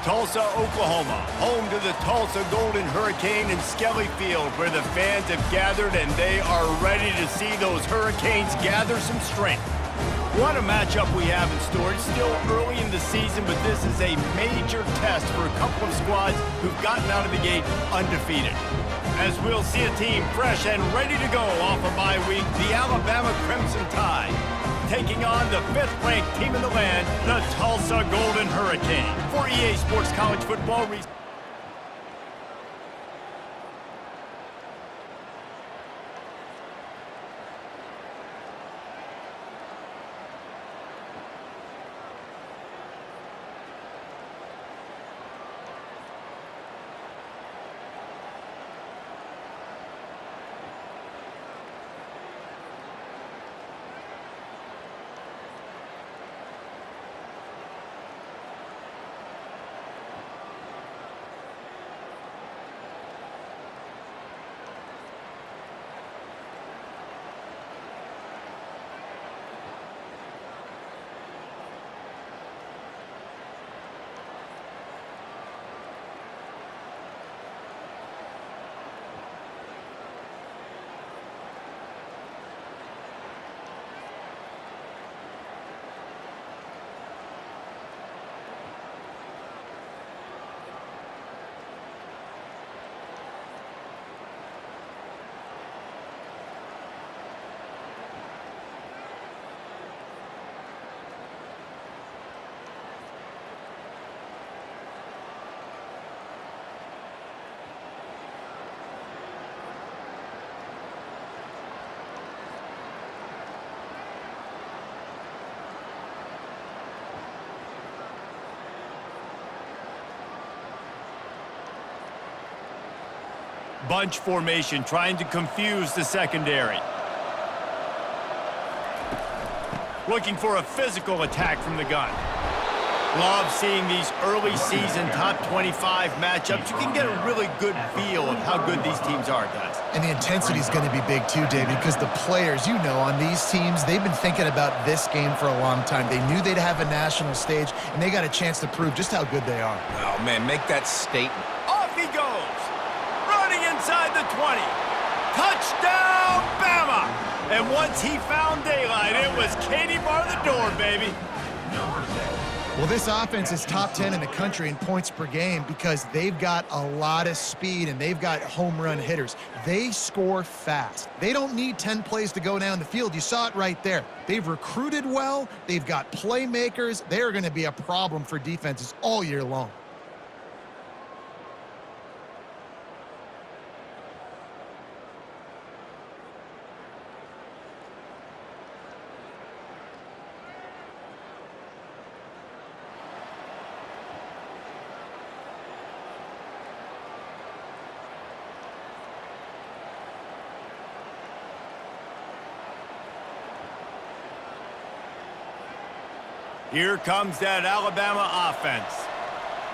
Tulsa, Oklahoma, home to the Tulsa Golden Hurricane in Skelly Field, where the fans have gathered and they are ready to see those Hurricanes gather some strength. What a matchup we have in store. It's still early in the season, but this is a major test for a couple of squads who've gotten out of the gate undefeated. As we'll see a team fresh and ready to go off a bye week, the Alabama Crimson Tide, taking on the 5th-ranked team in the land, the Tulsa Golden Hurricane. For EA Sports College Football. Bunch formation, trying to confuse the secondary. Looking for a physical attack from the gun. Love seeing these early season top 25 matchups. You can get a really good feel of how good these teams are, guys. And the intensity is going to be big too, David, because the players, you know, on these teams, they've been thinking about this game for a long time. They knew they'd have a national stage, and they got a chance to prove just how good they are. Oh, man, make that statement. Off he goes. Running inside the 20. Touchdown, Bama! And once he found daylight, it was Katie bar the door, baby. Well, this offense is top 10 in the country in points per game because they've got a lot of speed and they've got home run hitters. They score fast. They don't need 10 plays to go down the field. You saw it right there. They've recruited well. They've got playmakers. They're going to be a problem for defenses all year long. Here comes that Alabama offense.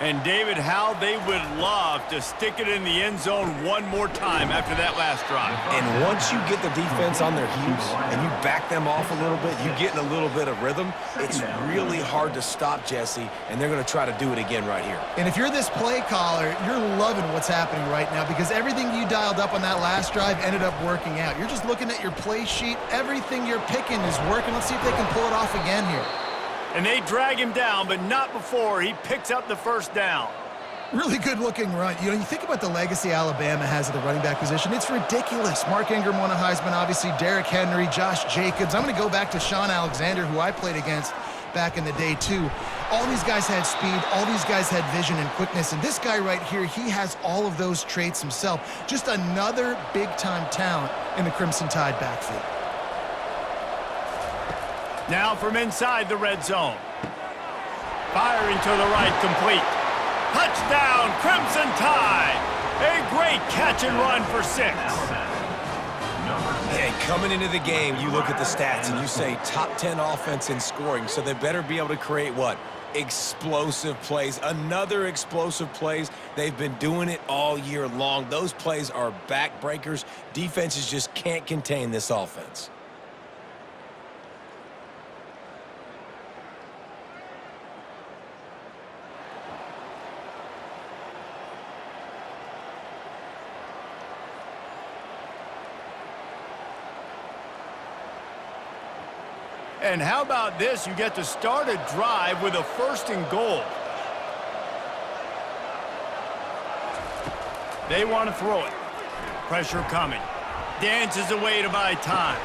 And David, how they would love to stick it in the end zone one more time after that last drive. And once you get the defense on their heels and you back them off a little bit, you get in a little bit of rhythm, it's really hard to stop Jesse, and they're going to try to do it again right here. And if you're this play caller, you're loving what's happening right now because everything you dialed up on that last drive ended up working out. You're just looking at your play sheet. Everything you're picking is working. Let's see if they can pull it off again here. And they drag him down, but not before he picks up the first down. Really good-looking run. You know, you think about the legacy Alabama has at the running back position. It's ridiculous. Mark Ingram won a Heisman, obviously. Derrick Henry, Josh Jacobs. I'm going to go back to Sean Alexander, who I played against back in the day, too. All these guys had speed. All these guys had vision and quickness. And this guy right here, he has all of those traits himself. Just another big-time talent in the Crimson Tide backfield. Now from inside the red zone. Firing to the right, complete. Touchdown, Crimson Tide! A great catch and run for 6. And coming into the game, you look at the stats and you say top 10 offense in scoring, so they better be able to create what? Explosive plays. Another explosive plays. They've been doing it all year long. Those plays are backbreakers. Defenses just can't contain this offense. And how about this? You get to start a drive with a 1st and goal. They want to throw it. Pressure coming. Dances away to buy time.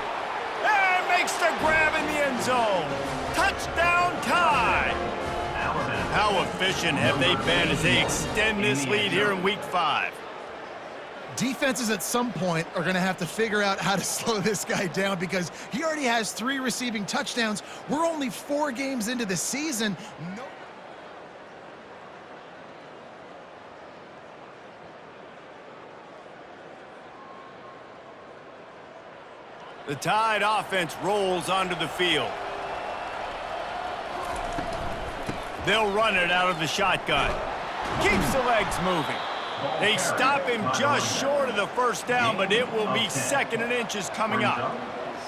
And makes the grab in the end zone. Touchdown tie. How efficient have they been as they extend this lead here in Week 5? Defenses at some point are going to have to figure out how to slow this guy down because he already has 3 receiving touchdowns. We're only 4 games into the season. The Tide offense rolls onto the field. They'll run it out of the shotgun. Keeps the legs moving. They stop him just short of the 1st down, but it will be 2nd and inches coming up.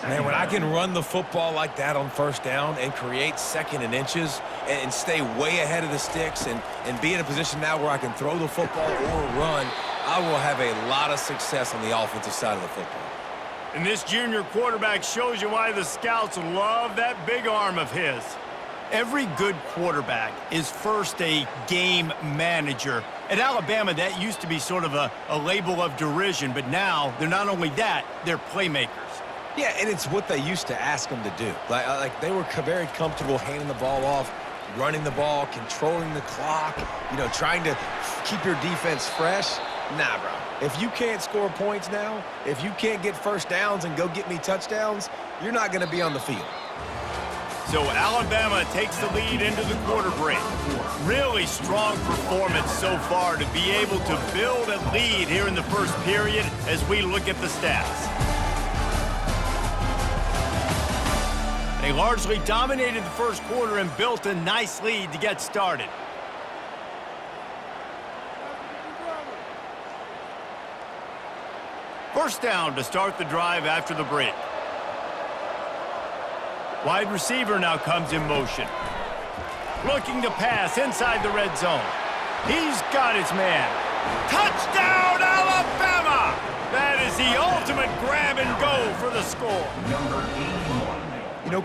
Man, when I can run the football like that on 1st down and create 2nd and inches and stay way ahead of the sticks and be in a position now where I can throw the football or run, I will have a lot of success on the offensive side of the football. And this junior quarterback shows you why the scouts love that big arm of his. Every good quarterback is first a game manager. At Alabama, that used to be sort of a label of derision, but now they're not only that, they're playmakers. Yeah, and it's what they used to ask them to do. Like they were very comfortable handing the ball off, running the ball, controlling the clock, trying to keep your defense fresh. Nah, bro. If you can't score points now, if you can't get 1st downs and go get me touchdowns, you're not going to be on the field. So Alabama takes the lead into the quarter break. Really strong performance so far to be able to build a lead here in the 1st period as we look at the stats. They largely dominated the 1st quarter and built a nice lead to get started. First down to start the drive after the break. Wide receiver now comes in motion. Looking to pass inside the red zone. He's got his man. Touchdown, Alabama! That is the ultimate grab and go for the score.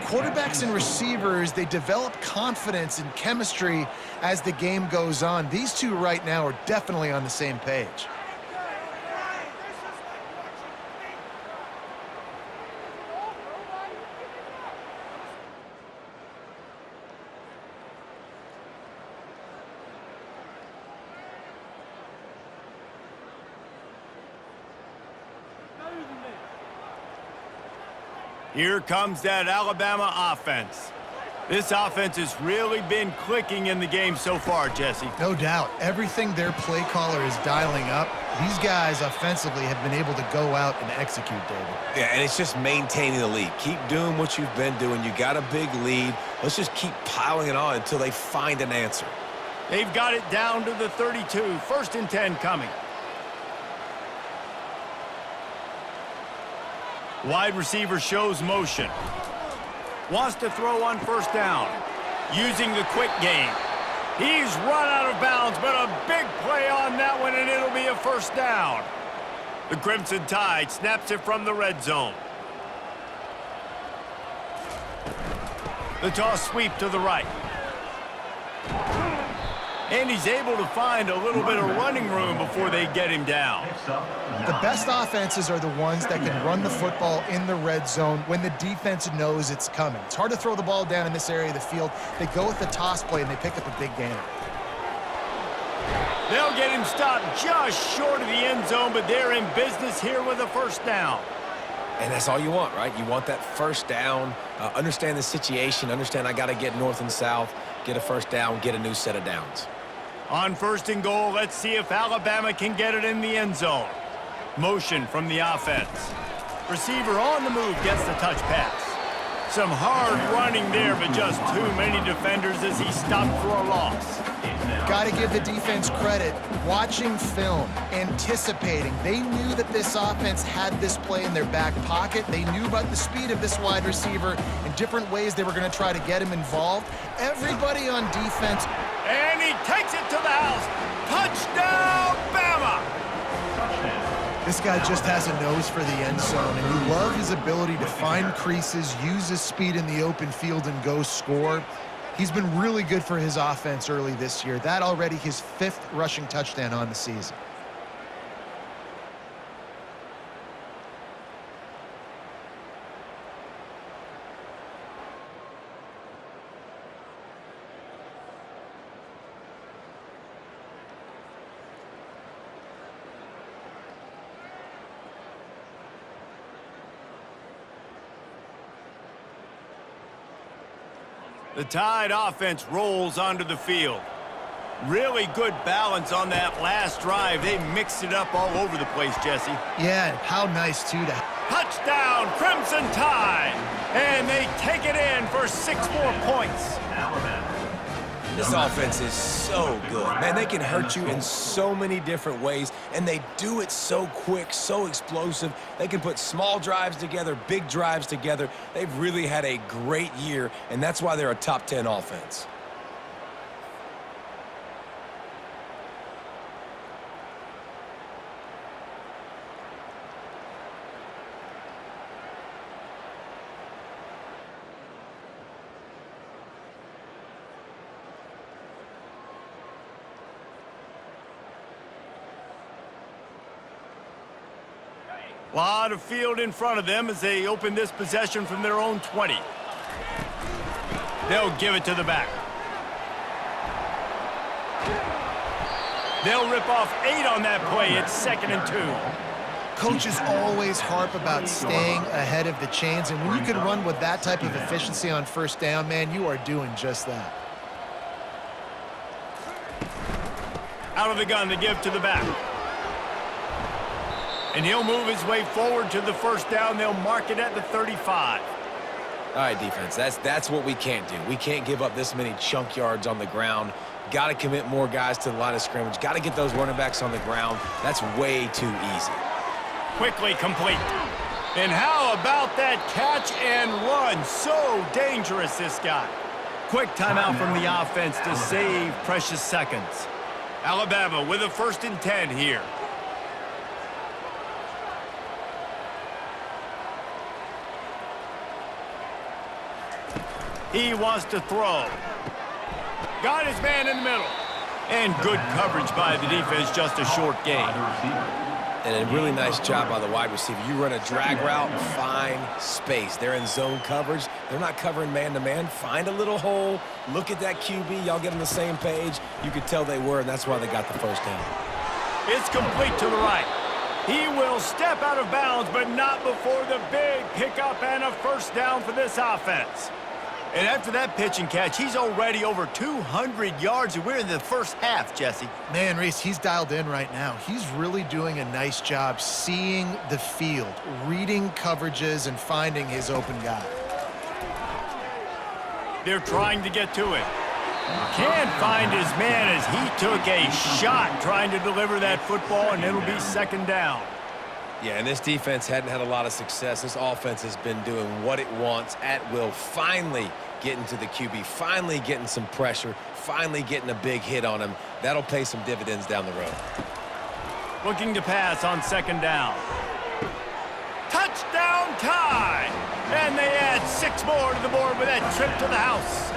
Quarterbacks and receivers, they develop confidence and chemistry as the game goes on. These two right now are definitely on the same page. Here comes that Alabama offense. This offense has really been clicking in the game so far, Jesse. No doubt. Everything their play caller is dialing up, these guys offensively have been able to go out and execute, David. Yeah, and it's just maintaining the lead. Keep doing what you've been doing. You got a big lead. Let's just keep piling it on until they find an answer. They've got it down to the 32. 1st and 10 coming. Wide receiver shows motion. Wants to throw on 1st down. Using the quick game. He's run out of bounds, but a big play on that one, and it'll be a 1st down. The Crimson Tide snaps it from the red zone. The toss sweep to the right. And he's able to find a little bit of running room before they get him down. The best offenses are the ones that can run the football in the red zone when the defense knows it's coming. It's hard to throw the ball down in this area of the field. They go with the toss play, and they pick up a big gainer. They'll get him stopped just short of the end zone, but they're in business here with a 1st down. And that's all you want, right? You want that 1st down, understand the situation, understand I got to get north and south, get a 1st down, get a new set of downs. On 1st and goal, let's see if Alabama can get it in the end zone. Motion from the offense. Receiver on the move gets the touch pass. Some hard running there, but just too many defenders as he stopped for a loss. Got to give the defense credit. Watching film, anticipating. They knew that this offense had this play in their back pocket. They knew about the speed of this wide receiver and different ways they were going to try to get him involved. Everybody on defense. And he takes it to the house. Touchdown, Bama! This guy just has a nose for the end zone, and you love his ability to find creases, use his speed in the open field, and go score. He's been really good for his offense early this year. That already his 5th rushing touchdown on the season. The Tide offense rolls onto the field. Really good balance on that last drive. They mixed it up all over the place, Jesse. Yeah, how nice, too, to... Touchdown, Crimson Tide! And they take it in for 6 more points. This offense is so good. Man, they can hurt you in so many different ways, and they do it so quick, so explosive. They can put small drives together, big drives together. They've really had a great year, and that's why they're a top 10 offense. Lot of field in front of them as they open this possession from their own 20. They'll give it to the back. They'll rip off 8 on that play. It's 2nd and 2. Coaches always harp about staying ahead of the chains, and when you can run with that type of efficiency on 1st down, man, you are doing just that. Out of the gun to give to the back. And he'll move his way forward to the 1st down. They'll mark it at the 35. All right, defense, that's what we can't do. We can't give up this many chunk yards on the ground. Got to commit more guys to the line of scrimmage. Got to get those running backs on the ground. That's way too easy. Quickly complete. And how about that catch and run? So dangerous, this guy. Quick timeout from the offense to save precious seconds. Alabama with a 1st and 10 here. He wants to throw. Got his man in the middle. And good coverage by the defense, just a short gain. And a really nice job by the wide receiver. You run a drag route, find space. They're in zone coverage. They're not covering man-to-man. Find a little hole. Look at that QB. Y'all get on the same page. You could tell they were, and that's why they got the 1st down. It's complete to the right. He will step out of bounds, but not before the big pickup and a 1st down for this offense. And after that pitch and catch, he's already over 200 yards, and we're in the 1st half, Jesse. Man, Reese, he's dialed in right now. He's really doing a nice job seeing the field, reading coverages, and finding his open guy. They're trying to get to it. Can't find his man as he took a shot trying to deliver that football, and it'll be 2nd down. Yeah, and this defense hadn't had a lot of success. This offense has been doing what it wants at will, finally getting to the QB, finally getting some pressure, finally getting a big hit on him. That'll pay some dividends down the road. Looking to pass on 2nd down. Touchdown Tide! And they add 6 more to the board with that trip to the house.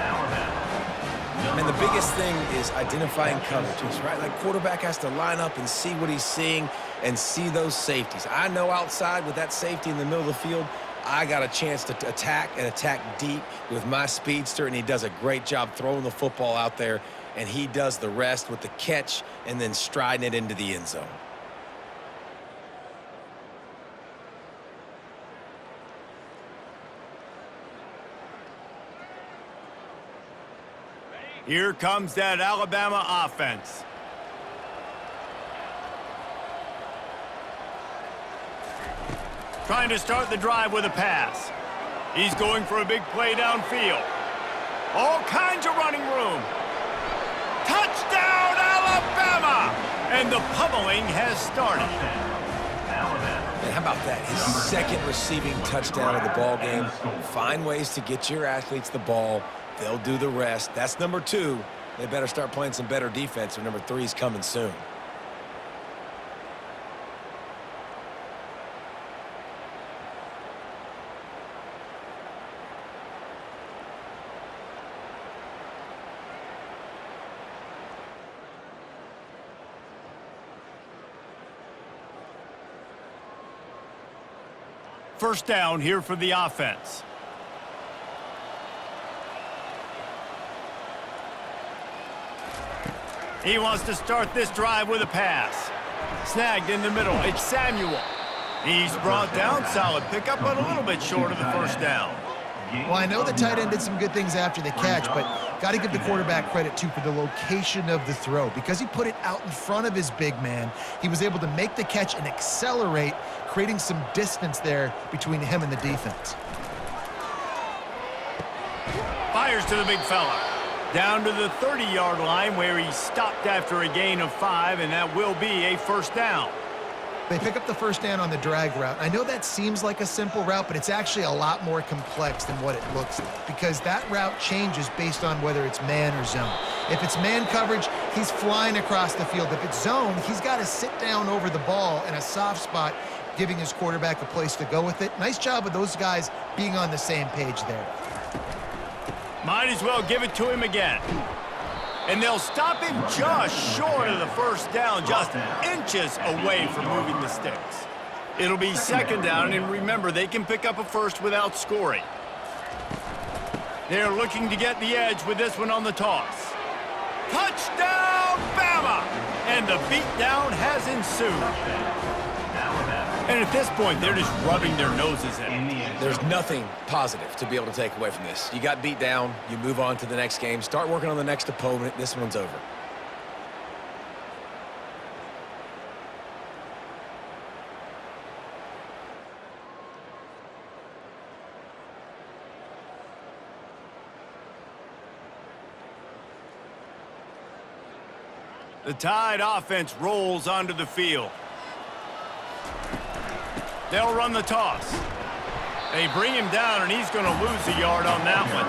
And the biggest thing is identifying coverages, right? Like, quarterback has to line up and see what he's seeing and see those safeties. I know outside with that safety in the middle of the field, I got a chance to attack and attack deep with my speedster, and he does a great job throwing the football out there, and he does the rest with the catch and then striding it into the end zone. Here comes that Alabama offense. Trying to start the drive with a pass. He's going for a big play downfield. All kinds of running room. Touchdown, Alabama! And the pummeling has started. And how about that? His 2nd receiving touchdown of the ball game. Find ways to get your athletes the ball. They'll do the rest. That's number 2. They better start playing some better defense, or number 3 is coming soon. first down here for the offense. He wants to start this drive with a pass. Snagged in the middle. It's Samuel. He's brought down. Solid pickup, but a little bit short of the first down. Well, I know the tight end did some good things after the catch, but got to give the quarterback credit, too, for the location of the throw. Because he put it out in front of his big man, he was able to make the catch and accelerate, creating some distance there between him and the defense. Fires to the big fella. Down to the 30-yard line where he stopped after a gain of 5, and that will be a first down. They pick up the first down on the drag route. I know that seems like a simple route, but it's actually a lot more complex than what it looks like because that route changes based on whether it's man or zone. If it's man coverage, he's flying across the field. If it's zone, he's got to sit down over the ball in a soft spot, giving his quarterback a place to go with it. Nice job of those guys being on the same page there. Might as well give it to him again. And they'll stop him just short of the first down, just inches away from moving the sticks. It'll be second down, and remember, they can pick up a first without scoring. They're looking to get the edge with this one on the toss. Touchdown, Bama! And the beatdown has ensued. And at this point, they're just rubbing their noses in it. There's nothing positive to be able to take away from this. You got beat down, you move on to the next game, start working on the next opponent. This one's over. The Tide offense rolls onto the field. They'll run the toss. They bring him down, and he's going to lose a yard on that one.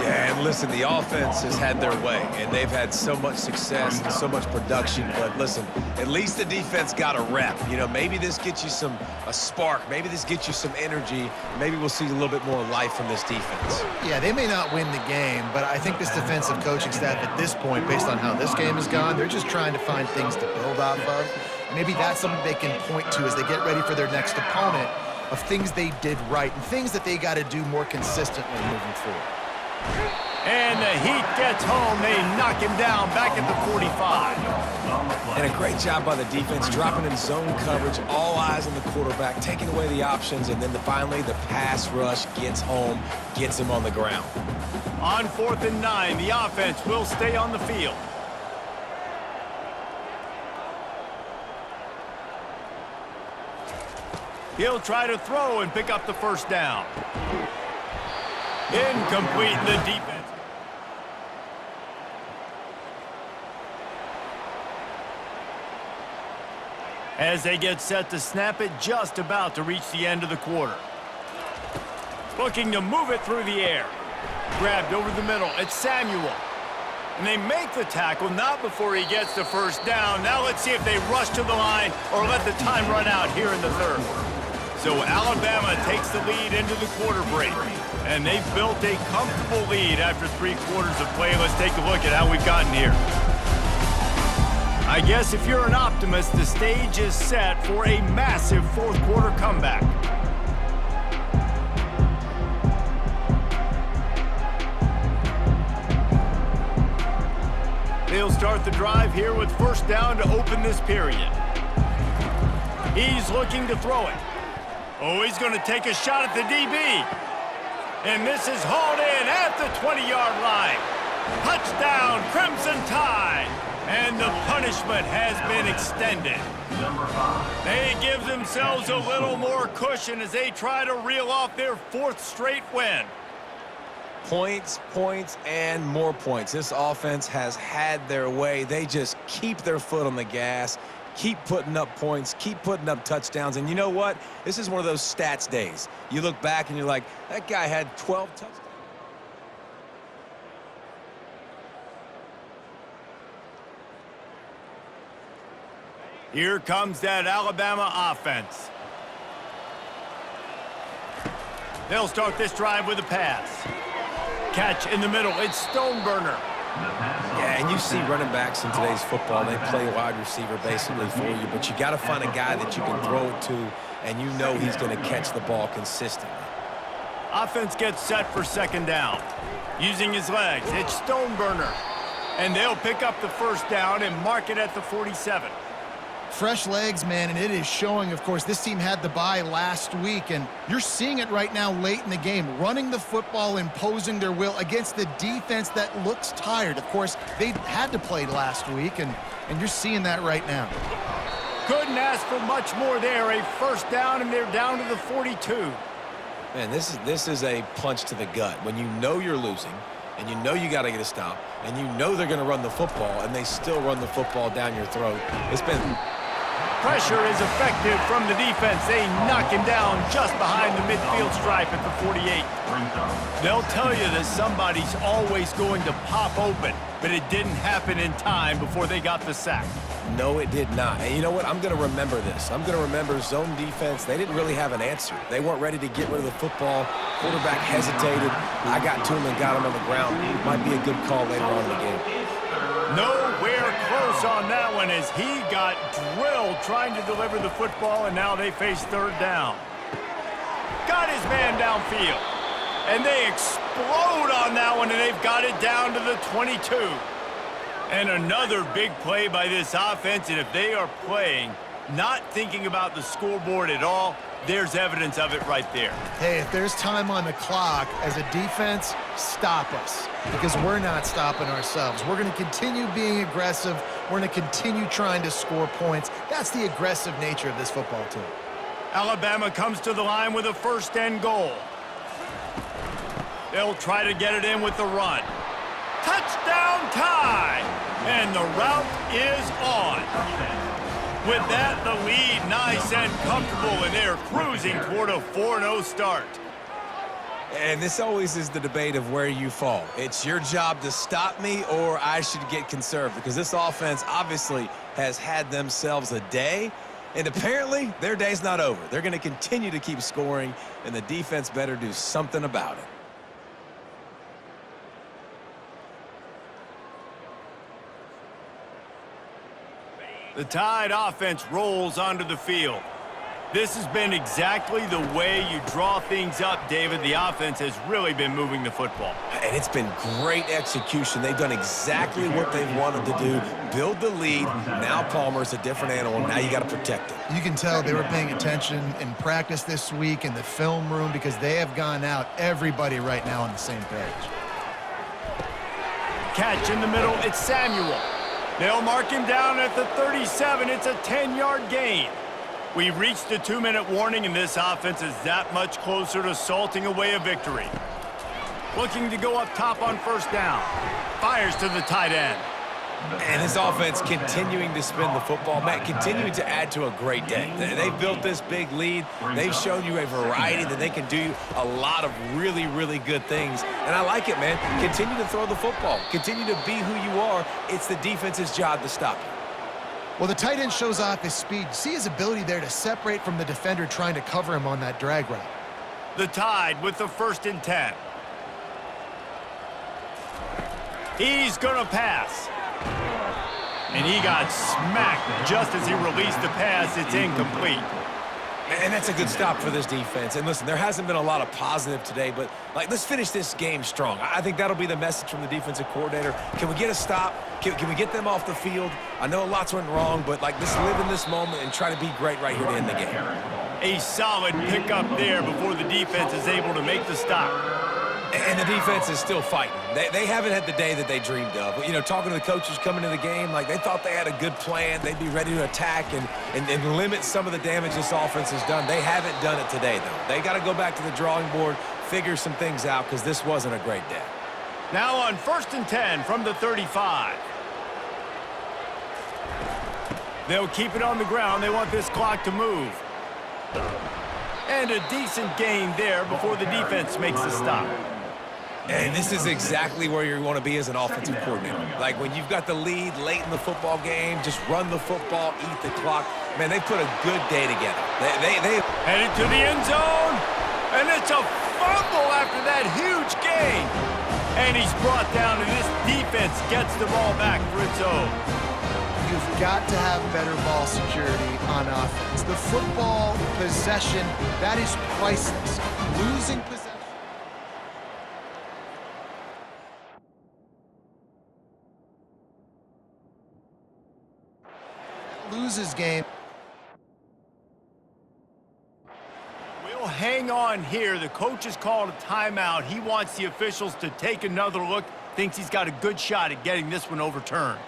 Yeah, and listen, the offense has had their way, and they've had so much success and so much production. But listen, at least the defense got a rep. You know, maybe this gets you a spark. Maybe this gets you some energy. Maybe we'll see a little bit more life from this defense. Yeah, they may not win the game, but I think this defensive coaching staff at this point, based on how this game has gone, they're just trying to find things to build off of. Maybe that's something they can point to as they get ready for their next opponent of things they did right and things that they got to do more consistently moving forward. And the Heat gets home. They knock him down back at the 45. And a great job by the defense, dropping in zone coverage, all eyes on the quarterback, taking away the options, and then finally the pass rush gets home, gets him on the ground. On 4th and 9, the offense will stay on the field. He'll try to throw and pick up the first down. Incomplete, the defense. As they get set to snap it, just about to reach the end of the quarter. Looking to move it through the air. Grabbed over the middle, it's Samuel. And they make the tackle, not before he gets the first down. Now let's see if they rush to the line or let the time run out here in the third. So Alabama takes the lead into the quarter break. And they've built a comfortable lead after 3 quarters of play. Let's take a look at how we've gotten here. I guess if you're an optimist, the stage is set for a massive 4th quarter comeback. They'll start the drive here with first down to open this period. He's looking to throw it. Oh, he's going to take a shot at the DB. And this is hauled in at the 20-yard line. Touchdown, Crimson Tide. And the punishment has been extended. They give themselves a little more cushion as they try to reel off their 4th straight win. Points, points, and more points. This offense has had their way. They just keep their foot on the gas, keep putting up points, keep putting up touchdowns. And you know what? This is one of those stats days. You look back and you're like, that guy had 12 touchdowns. Here comes that Alabama offense. They'll start this drive with a pass. Catch in the middle, it's Stoneburner. Yeah, and you see running backs in today's football, they play wide receiver basically for you, but you got to find a guy that you can throw it to, and you know he's going to catch the ball consistently. Offense gets set for second down. Using his legs, it's Stoneburner. And they'll pick up the first down and mark it at the 47. Fresh legs, man, and it is showing. Of course, this team had the bye last week, and you're seeing it right now late in the game, running the football, imposing their will against the defense that looks tired. Of course, they had to play last week, and you're seeing that right now. Couldn't ask for much more there. A first down, and they're down to the 42. Man, this is a punch to the gut. When you know you're losing, and you know you got to get a stop, and you know they're going to run the football, and they still run the football down your throat. It's been... Pressure is effective from the defense. They knock him down just behind the midfield stripe at the 48. They'll tell you that somebody's always going to pop open, but it didn't happen in time before they got the sack. No, it did not. And you know what? I'm going to remember this. I'm going to remember zone defense. They didn't really have an answer. They weren't ready to get rid of the football. Quarterback hesitated. I got to him and got him on the ground. Might be a good call later on in the game. Nowhere close on that one as he got drilled trying to deliver the football, and now they face third down. Got his man downfield, and they explode on that one, and they've got it down to the 22. And another big play by this offense, and if they are playing, not thinking about the scoreboard at all, there's evidence of it right there. Hey, if there's time on the clock, as a defense, stop us, because we're not stopping ourselves. We're going to continue being aggressive. We're going to continue trying to score points. That's the aggressive nature of this football team. Alabama comes to the line with a first and goal. They'll try to get it in with the run. Touchdown tie! And the route is on. With that, the lead nice and comfortable, and they're cruising toward a 4-0 start. And this always is the debate of where you fall. It's your job to stop me, or I should get conserved, because this offense obviously has had themselves a day, and apparently their day's not over. They're going to continue to keep scoring, and the defense better do something about it. The Tide offense rolls onto the field. This has been exactly the way you draw things up, David. The offense has really been moving the football. And it's been great execution. They've done exactly what they've wanted to do, build the lead. Now Palmer's a different animal. Now you got to protect it. You can tell they were paying attention in practice this week in the film room, because they have gone out, everybody right now on the same page. Catch in the middle, it's Samuel. They'll mark him down at the 37. It's a 10-yard gain. We've reached the 2-minute warning, and this offense is that much closer to salting away a victory. Looking to go up top on first down. Fires to the tight end. And his offense continuing to spin the football, Matt, continuing to add to a great day. They've built this big lead. They've shown you a variety that they can do a lot of really, really good things. And I like it, man. Continue to throw the football. Continue to be who you are. It's the defense's job to stop you. Well, the tight end shows off his speed. See his ability there to separate from the defender trying to cover him on that drag route. The Tide with the 1st and 10. He's going to pass. And he got smacked just as he released the pass. It's incomplete. And that's a good stop for this defense. And listen, there hasn't been a lot of positive today, but let's finish this game strong. I think that'll be the message from the defensive coordinator. Can we get a stop? Can we get them off the field? I know lots went wrong, but let's live in this moment and try to be great right here to end the game. A solid pickup there before the defense is able to make the stop. And the defense is still fighting. They haven't had the day that they dreamed of. You know, talking to the coaches coming to the game, they thought they had a good plan. They'd be ready to attack and limit some of the damage this offense has done. They haven't done it today, though. They got to go back to the drawing board, figure some things out, because this wasn't a great day. Now on 1st and 10 from the 35. They'll keep it on the ground. They want this clock to move. And a decent gain there before the defense makes the stop. And this is exactly where you want to be as an offensive coordinator. When you've got the lead late in the football game, just run the football, eat the clock. Man, they put a good day together. They headed to the end zone, and it's a fumble after that huge gain. And he's brought down, and this defense gets the ball back for its own. You've got to have better ball security on offense. The football possession, that is priceless. Losing possession. Loses game. We'll hang on here. The coach has called a timeout. He wants the officials to take another look. Thinks he's got a good shot at getting this one overturned.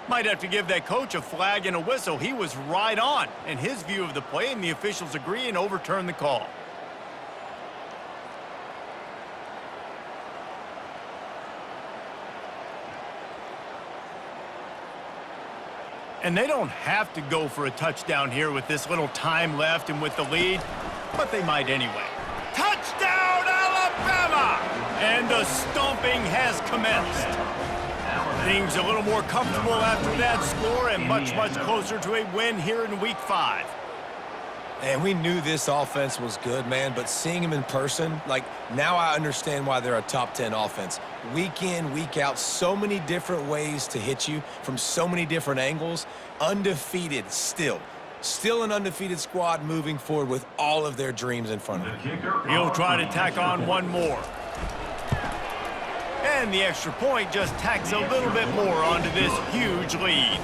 Might have to give that coach a flag and a whistle. He was right on in his view of the play, and the officials agree and overturn the call. And they don't have to go for a touchdown here with this little time left and with the lead, but they might anyway. Touchdown, Alabama! And the stomping has commenced. Things a little more comfortable after that score and much, much closer to a win here in Week 5. And we knew this offense was good, man, but seeing them in person, like, now I understand why they're a top 10 offense. Week in, week out, so many different ways to hit you from so many different angles. Undefeated still. Still an undefeated squad moving forward with all of their dreams in front of them. He'll try to tack on one more. And the extra point just tacks a little bit more onto this huge lead.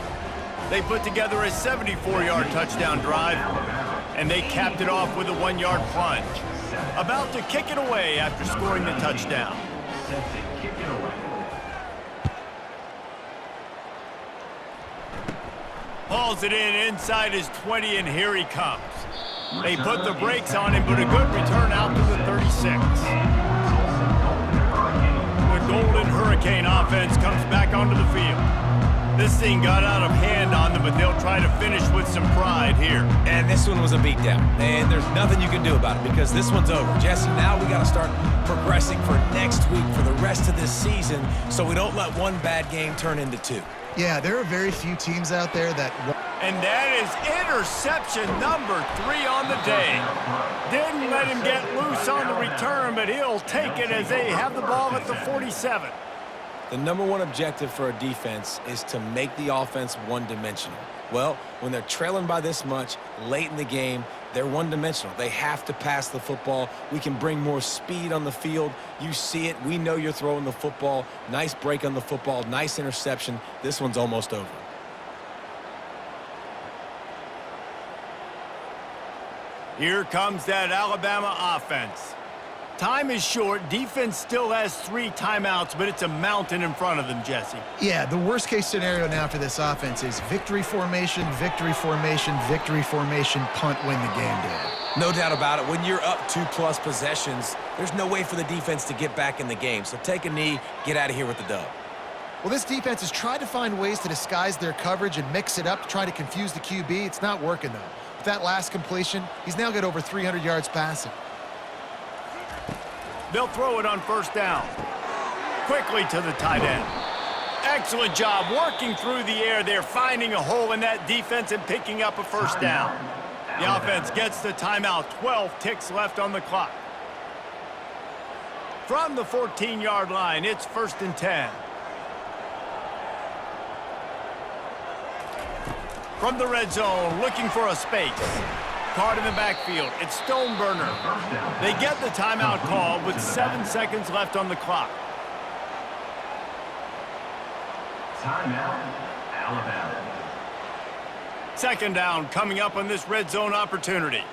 They put together a 74-yard touchdown drive, and they capped it off with a 1-yard plunge. About to kick it away after scoring the touchdown. Hauls it in inside his 20, and here he comes. They put the brakes on him, but a good return out to the 36. The Golden Hurricane offense comes back onto the field. This thing got out of hand on them, but they'll try to finish with some pride here. And this one was a beatdown, and there's nothing you can do about it because this one's over. Jesse, now we got to start progressing for next week for the rest of this season so we don't let one bad game turn into two. Yeah, there are very few teams out there that... And that is interception number 3 on the day. Didn't let him get loose on the return, but he'll take it as they have the ball at the 47. The number one objective for a defense is to make the offense one-dimensional. Well, when they're trailing by this much late in the game, they're one-dimensional. They have to pass the football. We can bring more speed on the field. You see it. We know you're throwing the football. Nice break on the football. Nice interception. This one's almost over. Here comes that Alabama offense. Time is short. Defense still has 3 timeouts, but it's a mountain in front of them, Jesse. Yeah, the worst-case scenario now for this offense is victory formation, victory formation, victory formation, punt, win the game, David. No doubt about it. When you're up 2+ possessions, there's no way for the defense to get back in the game. So take a knee, get out of here with the dub. Well, this defense has tried to find ways to disguise their coverage and mix it up to try to confuse the QB. It's not working, though. With that last completion, he's now got over 300 yards passing. They'll throw it on first down. Quickly to the tight end. Excellent job working through the air there, finding a hole in that defense and picking up a first down. The offense gets the timeout. 12 ticks left on the clock. From the 14-yard line, it's 1st and 10. From the red zone, looking for a space. Card in the backfield. It's Stoneburner. They get the timeout call with 7 seconds left on the clock. Timeout, Alabama. 2nd down coming up on this red zone opportunity.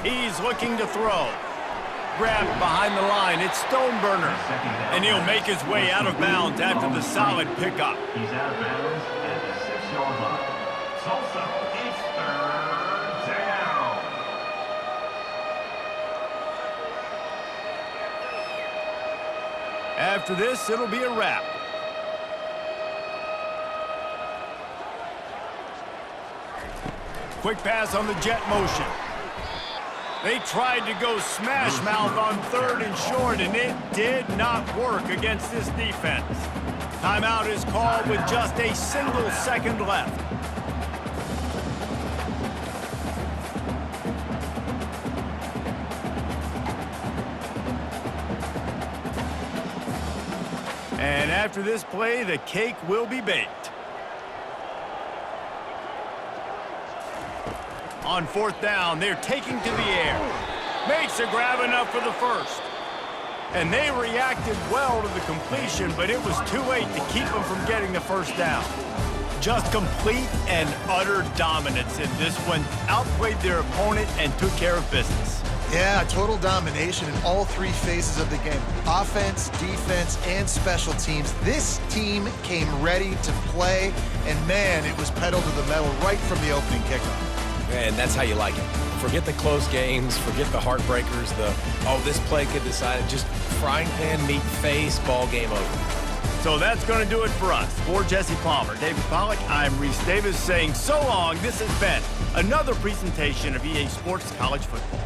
He's looking to throw. Grabbed behind the line. It's Stoneburner. And he'll make his way out of bounds after the solid pickup. He's out of bounds at the 6-yard line. Tulsa, it's 3rd down. After this, it'll be a wrap. Quick pass on the jet motion. They tried to go smash mouth on 3rd and short, and it did not work against this defense. Timeout is called with just a single second left. And after this play, the cake will be baked. On 4th down, they're taking to the air. Makes a grab enough for the first. And they reacted well to the completion, but it was too late to keep them from getting the first down. Just complete and utter dominance in this one. Outplayed their opponent and took care of business. Yeah, total domination in all 3 phases of the game. Offense, defense, and special teams. This team came ready to play, and man, it was pedal to the metal right from the opening kickoff. And that's how you like it. Forget the close games, forget the heartbreakers, this play could decide it. Just frying pan, meat face, ball game over. So that's going to do it for us. For Jesse Palmer, David Pollack, I'm Reese Davis saying so long. This has been another presentation of EA Sports College Football.